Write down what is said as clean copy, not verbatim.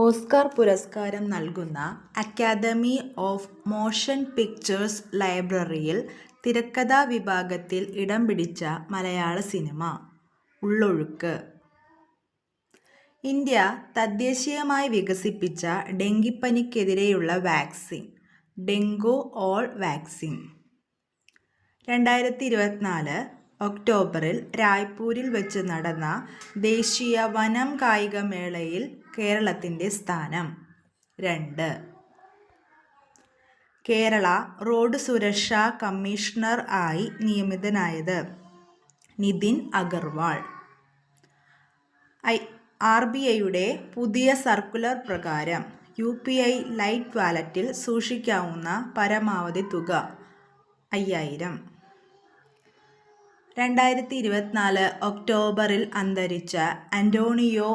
Oscar പുരസ്കാരം നൽകുന്ന academy of motion pictures ലൈബ്രറിയിൽ തിരക്കഥാ വിഭാഗത്തിൽ ഇടം പിടിച്ച മലയാള സിനിമ ഉള്ളൊഴുക്ക്. ഇന്ത്യ തദ്ദേശീയമായി വികസിപ്പിച്ച ഡെങ്കിപ്പനിക്കെതിരെയുള്ള വാക്സിൻ ഡെങ്കു ഓൾ വാക്സിൻ 2024 ഒക്ടോബറിൽ റായ്പൂരിൽ വച്ച് നടന്ന ദേശീയ വനം കായികമേളയിൽ കേരളത്തിൻ്റെ സ്ഥാനം 2. കേരള റോഡ് സുരക്ഷാ കമ്മീഷണർ ആയി നിയമിതനായത് നിതിൻ അഗർവാൾ. RBIയുടെ പുതിയ സർക്കുലർ പ്രകാരം UPI ലൈറ്റ് വാലറ്റിൽ സൂക്ഷിക്കാവുന്ന പരമാവധി തുക 5000. 2024 ഒക്ടോബറിൽ അന്തരിച്ച അന്റോണിയോ